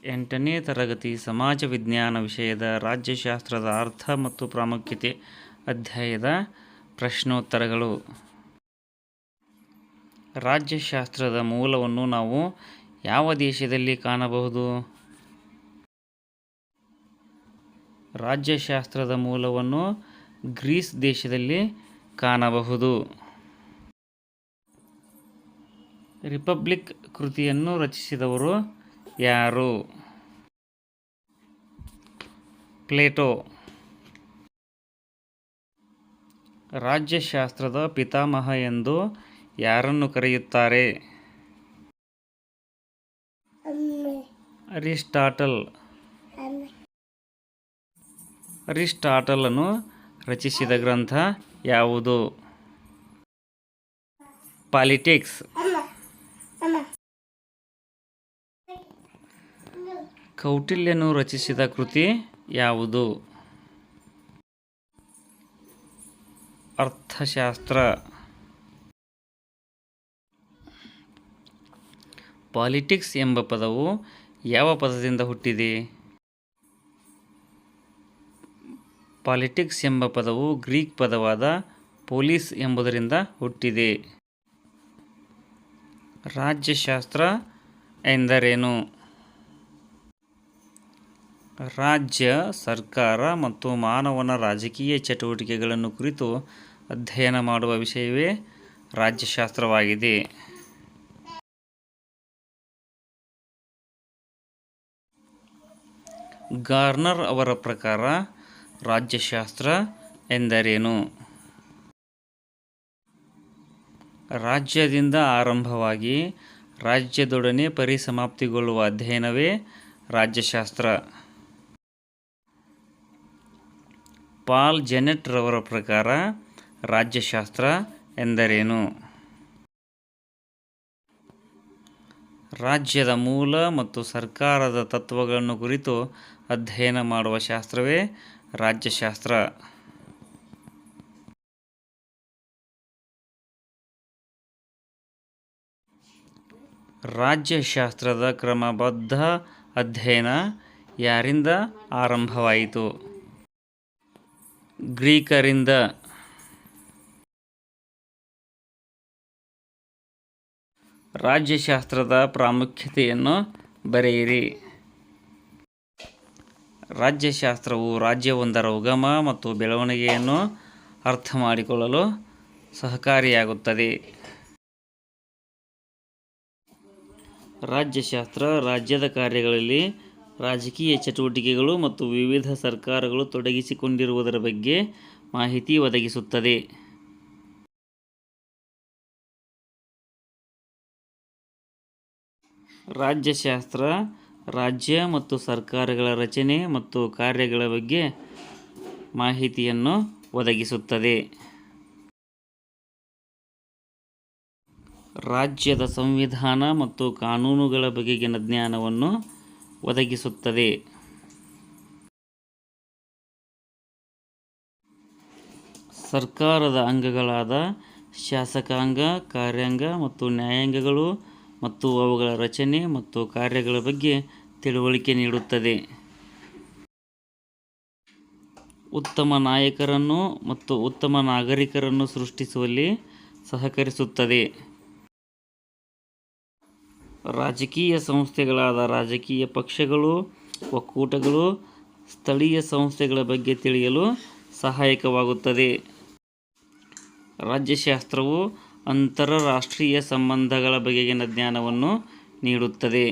8ನೇ ತರಗತಿ ಸಮಾಜ ವಿಜ್ಞಾನ ವಿಷಯದ ರಾಜ್ಯಶಾಸ್ತ್ರದ ಅರ್ಥ ಮತ್ತು ಪ್ರಾಮುಖ್ಯತೆ ಅಧ್ಯಾಯದ ಪ್ರಶ್ನೋತ್ತರಗಳು. ರಾಜ್ಯಶಾಸ್ತ್ರದ ಮೂಲವನ್ನು ನಾವು ಯಾವ ದೇಶದಲ್ಲಿ ಕಾಣಬಹುದು? ರಾಜ್ಯಶಾಸ್ತ್ರದ ಮೂಲವನ್ನು ಗ್ರೀಸ್ ದೇಶದಲ್ಲಿ ಕಾಣಬಹುದು. ರಿಪಬ್ಲಿಕ್ ಕೃತಿಯನ್ನು ರಚಿಸಿದವರು ಯಾರು? ಪ್ಲೇಟೋ. ರಾಜ್ಯಶಾಸ್ತ್ರದ ಪಿತಾಮಹ ಎಂದು ಯಾರನ್ನು ಕರೆಯುತ್ತಾರೆ? ಅರಿಸ್ಟಾಟಲ್. ಅರಿಸ್ಟಾಟಲನು ರಚಿಸಿದ ಗ್ರಂಥ ಯಾವುದು? ಪಾಲಿಟಿಕ್ಸ್. ಕೌಟಿಲ್ಯನು ರಚಿಸಿದ ಕೃತಿ ಯಾವುದು? ಅರ್ಥಶಾಸ್ತ್ರ. ಪಾಲಿಟಿಕ್ಸ್ ಎಂಬ ಪದವು ಯಾವ ಪದದಿಂದ ಹುಟ್ಟಿದೆ? ಪಾಲಿಟಿಕ್ಸ್ ಎಂಬ ಪದವು ಗ್ರೀಕ್ ಪದವಾದ ಪೋಲಿಸ್ ಎಂಬುದರಿಂದ ಹುಟ್ಟಿದೆ. ರಾಜ್ಯಶಾಸ್ತ್ರ ಎಂದರೇನು? ರಾಜ್ಯ, ಸರ್ಕಾರ ಮತ್ತು ಮಾನವನ ರಾಜಕೀಯ ಚಟುವಟಿಕೆಗಳನ್ನು ಕುರಿತು ಅಧ್ಯಯನ ಮಾಡುವ ವಿಷಯವೇ ರಾಜ್ಯಶಾಸ್ತ್ರವಾಗಿದೆ. ಗಾರ್ನರ್ ಅವರ ಪ್ರಕಾರ ರಾಜ್ಯಶಾಸ್ತ್ರ ಎಂದರೇನು? ರಾಜ್ಯದಿಂದ ಆರಂಭವಾಗಿ ರಾಜ್ಯದೊಡನೆ ಪರಿಸಮಾಪ್ತಿಗೊಳ್ಳುವ ಅಧ್ಯಯನವೇ ರಾಜ್ಯಶಾಸ್ತ್ರ. ಪಾಲ್ ಜೆನೆಟ್ ರವರ ಪ್ರಕಾರ ರಾಜ್ಯಶಾಸ್ತ್ರ ಎಂದರೇನು? ರಾಜ್ಯದ ಮೂಲ ಮತ್ತು ಸರ್ಕಾರದ ತತ್ವಗಳನ್ನು ಕುರಿತು ಅಧ್ಯಯನ ಮಾಡುವ ಶಾಸ್ತ್ರವೇ ರಾಜ್ಯಶಾಸ್ತ್ರ. ರಾಜ್ಯಶಾಸ್ತ್ರದ ಕ್ರಮಬದ್ಧ ಅಧ್ಯಯನ ಯಾರಿಂದ ಆರಂಭವಾಯಿತು? ಗ್ರೀಕರಿಂದ. ರಾಜ್ಯಶಾಸ್ತ್ರದ ಪ್ರಾಮುಖ್ಯತೆಯನ್ನು ಬರೆಯಿರಿ. ರಾಜ್ಯಶಾಸ್ತ್ರವು ರಾಜ್ಯವೊಂದರ ಉಗಮ ಮತ್ತು ಬೆಳವಣಿಗೆಯನ್ನು ಅರ್ಥಮಾಡಿಕೊಳ್ಳಲು ಸಹಕಾರಿಯಾಗುತ್ತದೆ. ರಾಜ್ಯಶಾಸ್ತ್ರ ರಾಜ್ಯದ ಕಾರ್ಯಗಳಲ್ಲಿ ರಾಜಕೀಯ ಚಟುವಟಿಕೆಗಳು ಮತ್ತು ವಿವಿಧ ಸರ್ಕಾರಗಳು ತೊಡಗಿಸಿಕೊಂಡಿರುವುದರ ಬಗ್ಗೆ ಮಾಹಿತಿ ಒದಗಿಸುತ್ತದೆ. ರಾಜ್ಯಶಾಸ್ತ್ರ ರಾಜ್ಯ ಮತ್ತು ಸರ್ಕಾರಗಳ ರಚನೆ ಮತ್ತು ಕಾರ್ಯಗಳ ಬಗ್ಗೆ ಮಾಹಿತಿಯನ್ನು ಒದಗಿಸುತ್ತದೆ. ರಾಜ್ಯದ ಸಂವಿಧಾನ ಮತ್ತು ಕಾನೂನುಗಳ ಬಗೆಗಿನ ಜ್ಞಾನವನ್ನು ಒದಗಿಸುತ್ತದೆ. ಸರ್ಕಾರದ ಅಂಗಗಳಾದ ಶಾಸಕಾಂಗ, ಕಾರ್ಯಾಂಗ ಮತ್ತು ನ್ಯಾಯಾಂಗಗಳು ಮತ್ತು ಅವುಗಳ ರಚನೆ ಮತ್ತು ಕಾರ್ಯಗಳ ಬಗ್ಗೆ ತಿಳುವಳಿಕೆ ನೀಡುತ್ತದೆ. ಉತ್ತಮ ನಾಯಕರನ್ನು ಮತ್ತು ಉತ್ತಮ ನಾಗರಿಕರನ್ನು ಸೃಷ್ಟಿಸುವಲ್ಲಿ ಸಹಕರಿಸುತ್ತದೆ. ರಾಜಕೀಯ ಸಂಸ್ಥೆಗಳಾದ ರಾಜಕೀಯ ಪಕ್ಷಗಳು, ಒಕ್ಕೂಟಗಳು, ಸ್ಥಳೀಯ ಸಂಸ್ಥೆಗಳ ಬಗ್ಗೆ ತಿಳಿಯಲು ಸಹಾಯಕವಾಗುತ್ತದೆ. ರಾಜ್ಯಶಾಸ್ತ್ರವು ಅಂತರರಾಷ್ಟ್ರೀಯ ಸಂಬಂಧಗಳ ಬಗೆಗಿನ ಜ್ಞಾನವನ್ನು ನೀಡುತ್ತದೆ.